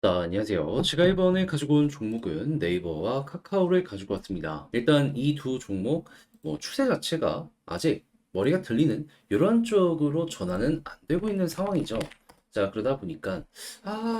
안녕하세요. 제가 이번에 가지고 온 종목은 네이버와 카카오를 가지고 왔습니다. 일단 이 두 종목 추세 자체가 아직 머리가 들리는 이런 쪽으로 전환은 안 되고 있는 상황이죠. 자, 그러다 보니까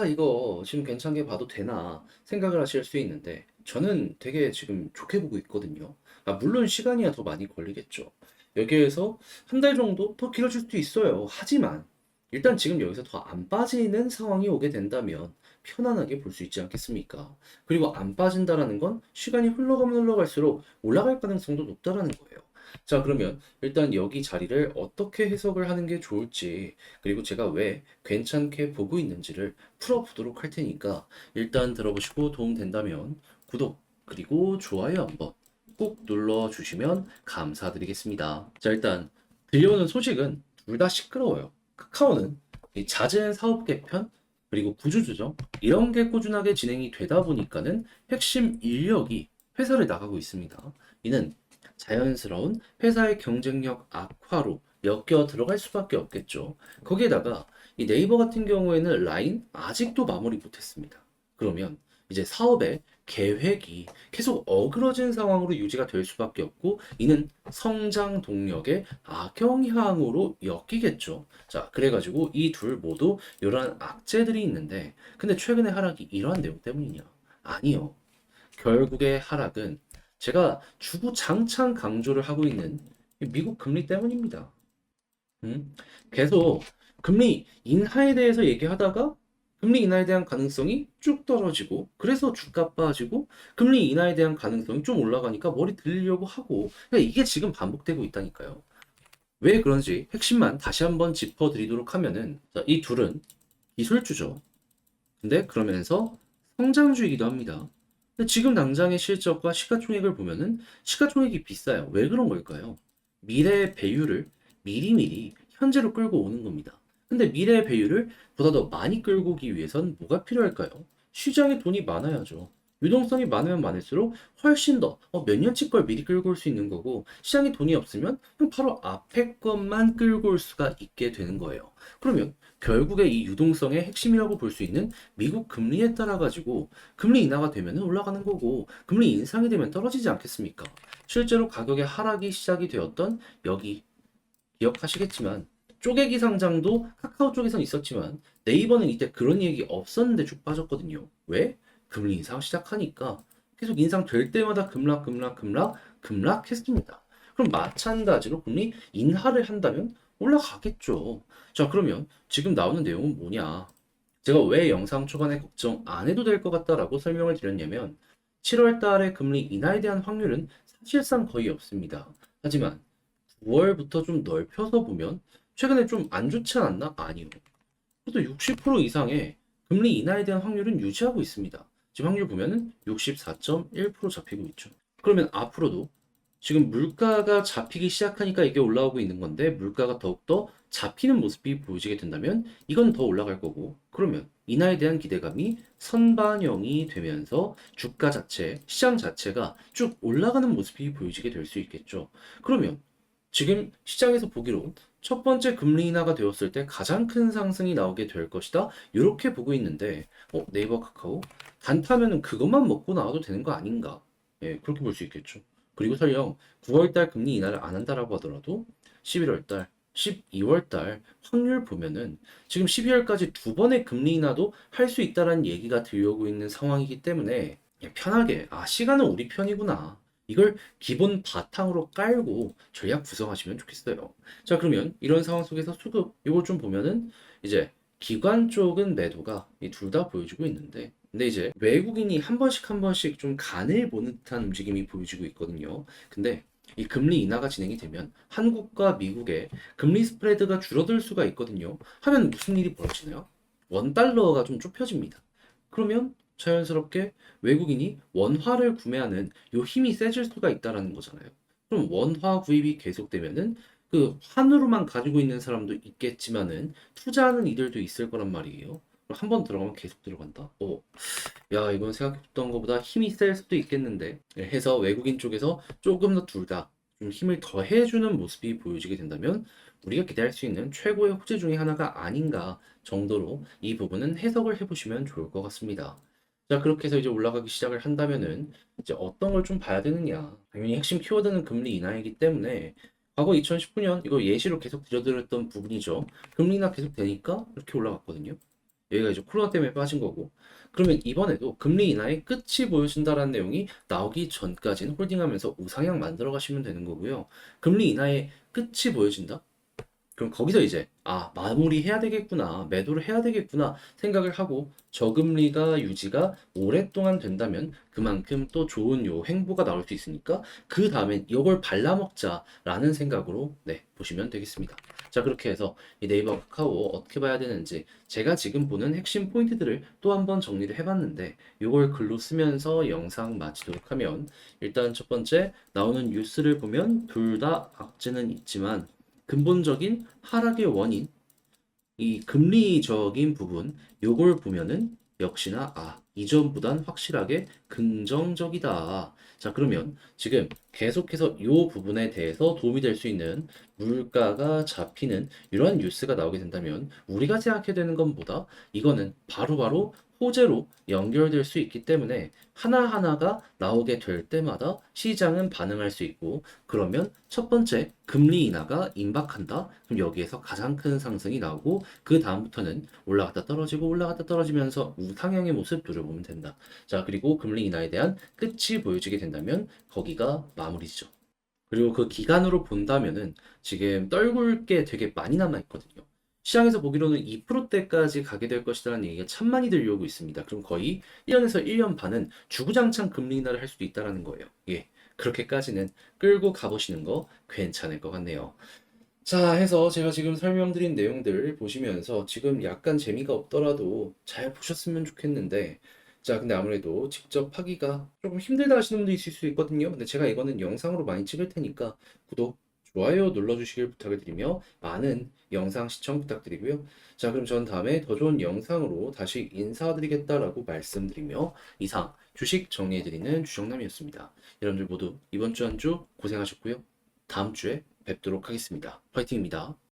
이거 지금 괜찮게 봐도 되나 생각을 하실 수 있는데 저는 되게 지금 좋게 보고 있거든요. 물론 시간이야 더 많이 걸리겠죠. 여기에서 한 달 정도 더 길어질 수도 있어요. 하지만 일단 지금 여기서 더 안 빠지는 상황이 오게 된다면 편안하게 볼 수 있지 않겠습니까? 그리고 안 빠진다라는 건 시간이 흘러가면 흘러갈수록 올라갈 가능성도 높다라는 거예요. 자, 그러면 일단 여기 자리를 어떻게 해석을 하는 게 좋을지, 그리고 제가 왜 괜찮게 보고 있는지를 풀어보도록 할 테니까 일단 들어보시고 도움 된다면 구독, 그리고 좋아요 한번 꼭 눌러주시면 감사드리겠습니다. 자, 일단 들려오는 소식은 둘 다 시끄러워요. 카카오는 이 잦은 사업 개편, 그리고 구조 조정 이런 게 꾸준하게 진행이 되다 보니까는 핵심 인력이 회사를 나가고 있습니다. 이는 자연스러운 회사의 경쟁력 악화로 엮여 들어갈 수밖에 없겠죠. 거기에다가 이 네이버 같은 경우에는 라인 아직도 마무리 못했습니다. 그러면 이제 사업의 계획이 계속 어그러진 상황으로 유지가 될 수밖에 없고, 이는 성장 동력의 악영향으로 엮이겠죠. 자, 그래가지고 이 둘 모두 이러한 악재들이 있는데, 근데 최근의 하락이 이러한 내용 때문이냐? 아니요. 결국의 하락은 제가 주구장창 강조를 하고 있는 미국 금리 때문입니다. 음? 계속 금리 인하에 대해서 얘기하다가 금리 인하에 대한 가능성이 쭉 떨어지고, 그래서 주가 빠지고, 금리 인하에 대한 가능성이 좀 올라가니까 머리 들리려고 하고, 그러니까 이게 지금 반복되고 있다니까요. 왜 그런지 핵심만 다시 한번 짚어드리도록 하면은, 자, 이 둘은 기술주죠. 근데 그러면서 성장주이기도 합니다. 근데 지금 당장의 실적과 시가총액을 보면은 시가총액이 비싸요. 왜 그런 걸까요? 미래의 배율을 미리미리 현재로 끌고 오는 겁니다. 근데 미래의 배율을 보다 더 많이 끌고 오기 위해선 뭐가 필요할까요? 시장에 돈이 많아야죠. 유동성이 많으면 많을수록 훨씬 더 몇 년치 걸 미리 끌고 올 수 있는 거고, 시장에 돈이 없으면 그냥 바로 앞에 것만 끌고 올 수가 있게 되는 거예요. 그러면 결국에 이 유동성의 핵심이라고 볼 수 있는 미국 금리에 따라 가지고 금리 인하가 되면 올라가는 거고, 금리 인상이 되면 떨어지지 않겠습니까? 실제로 가격의 하락이 시작이 되었던 여기 기억하시겠지만, 쪼개기 상장도 카카오 쪽에선 있었지만 네이버는 이때 그런 얘기 없었는데 쭉 빠졌거든요. 왜? 금리 인상 시작하니까 계속 인상될 때마다 급락했습니다. 그럼 마찬가지로 금리 인하를 한다면 올라가겠죠. 자, 그러면 지금 나오는 내용은 뭐냐? 제가 왜 영상 초반에 걱정 안 해도 될 것 같다라고 설명을 드렸냐면, 7월 달에 금리 인하에 대한 확률은 사실상 거의 없습니다. 하지만 9월부터 좀 넓혀서 보면 최근에 좀 안 좋지 않았나? 아니요. 그래도 60% 이상의 금리 인하에 대한 확률은 유지하고 있습니다. 지금 확률 보면은 64.1% 잡히고 있죠. 그러면 앞으로도 지금 물가가 잡히기 시작하니까 이게 올라오고 있는 건데, 물가가 더욱더 잡히는 모습이 보여지게 된다면 이건 더 올라갈 거고, 그러면 인하에 대한 기대감이 선반영이 되면서 주가 자체, 시장 자체가 쭉 올라가는 모습이 보여지게 될 수 있겠죠. 그러면 지금 시장에서 보기로 첫 번째 금리 인하가 되었을 때 가장 큰 상승이 나오게 될 것이다, 이렇게 보고 있는데, 네이버 카카오 단타면은 그것만 먹고 나와도 되는 거 아닌가? 예, 그렇게 볼 수 있겠죠. 그리고 설령 9월 달 금리 인하를 안 한다라고 하더라도 11월 달, 12월 달 확률 보면은 지금 12월까지 두 번의 금리 인하도 할 수 있다라는 얘기가 들려오고 있는 상황이기 때문에 그냥 편하게, 시간은 우리 편이구나, 이걸 기본 바탕으로 깔고 전략 구성하시면 좋겠어요. 자, 그러면 이런 상황 속에서 수급 이거 좀 보면은 이제 기관 쪽은 매도가 둘 다 보여주고 있는데, 근데 이제 외국인이 한 번씩 한 번씩 좀 간을 보는 듯한 움직임이 보여지고 있거든요. 근데 이 금리 인하가 진행이 되면 한국과 미국의 금리 스프레드가 줄어들 수가 있거든요. 하면 무슨 일이 벌어지나요? 원 달러가 좀 좁혀집니다. 그러면 자연스럽게 외국인이 원화를 구매하는 요 힘이 세질 수가 있다라는 거잖아요. 그럼 원화 구입이 계속되면은 그 환으로만 가지고 있는 사람도 있겠지만은 투자하는 이들도 있을 거란 말이에요. 한 번 들어가면 계속 들어간다. 야, 이건 생각했던 것보다 힘이 셀 수도 있겠는데. 예, 해서 외국인 쪽에서 조금 더 둘 다 좀 힘을 더 해주는 모습이 보여지게 된다면 우리가 기대할 수 있는 최고의 호재 중에 하나가 아닌가 정도로 이 부분은 해석을 해보시면 좋을 것 같습니다. 자, 그렇게 해서 이제 올라가기 시작을 한다면은 이제 어떤 걸 좀 봐야 되느냐. 당연히 핵심 키워드는 금리 인하이기 때문에 과거 2019년 이거 예시로 계속 들려드렸던 부분이죠. 금리 인하 계속 되니까 이렇게 올라갔거든요. 여기가 이제 코로나 때문에 빠진 거고. 그러면 이번에도 금리 인하의 끝이 보여진다라는 내용이 나오기 전까지는 홀딩하면서 우상향 만들어 가시면 되는 거고요. 금리 인하의 끝이 보여진다? 그럼 거기서 이제 마무리해야 되겠구나, 매도를 해야 되겠구나 생각을 하고 저금리가 유지가 오랫동안 된다면 그만큼 또 좋은 요 행보가 나올 수 있으니까 그 다음엔 이걸 발라먹자라는 생각으로 네, 보시면 되겠습니다. 자, 그렇게 해서 이 네이버 카카오 어떻게 봐야 되는지 제가 지금 보는 핵심 포인트들을 또 한번 정리를 해봤는데 이걸 글로 쓰면서 영상 마치도록 하면 일단 첫 번째 나오는 뉴스를 보면 둘 다 악재는 있지만 근본적인 하락의 원인, 이 금리적인 부분, 요걸 보면은 역시나 이전보단 확실하게 긍정적이다. 자, 그러면 지금 계속해서 요 부분에 대해서 도움이 될 수 있는 물가가 잡히는 이러한 뉴스가 나오게 된다면 우리가 생각해야 되는 건 뭐다? 이거는 바로바로 호재로 연결될 수 있기 때문에 하나하나가 나오게 될 때마다 시장은 반응할 수 있고 그러면 첫 번째 금리 인하가 임박한다. 그럼 여기에서 가장 큰 상승이 나오고 그 다음부터는 올라갔다 떨어지고 올라갔다 떨어지면서 우상향의 모습 노려보면 된다. 자, 그리고 금리 인하에 대한 끝이 보여지게 된다면 거기가 마무리죠. 그리고 그 기간으로 본다면은 지금 떨굴 게 되게 많이 남아 있거든요. 시장에서 보기로는 2%대까지 가게 될 것이라는 얘기가 참 많이 들려오고 있습니다. 그럼 거의 1년에서 1년 반은 주구장창 금리 인하를 할 수도 있다라는 거예요. 예. 그렇게까지는 끌고 가보시는 거 괜찮을 것 같네요. 자, 해서 제가 지금 설명드린 내용들 보시면서 지금 약간 재미가 없더라도 잘 보셨으면 좋겠는데, 자, 근데 아무래도 직접 하기가 조금 힘들다 하시는 분도 있을 수 있거든요. 근데 제가 이거는 영상으로 많이 찍을 테니까 구독, 좋아요 눌러주시길 부탁을 드리며 많은 영상 시청 부탁드리고요. 자, 그럼 전 다음에 더 좋은 영상으로 다시 인사드리겠다라고 말씀드리며 이상 주식 정리해드리는 주정남이었습니다. 여러분들 모두 이번 주 한 주 고생하셨고요. 다음 주에 뵙도록 하겠습니다. 화이팅입니다.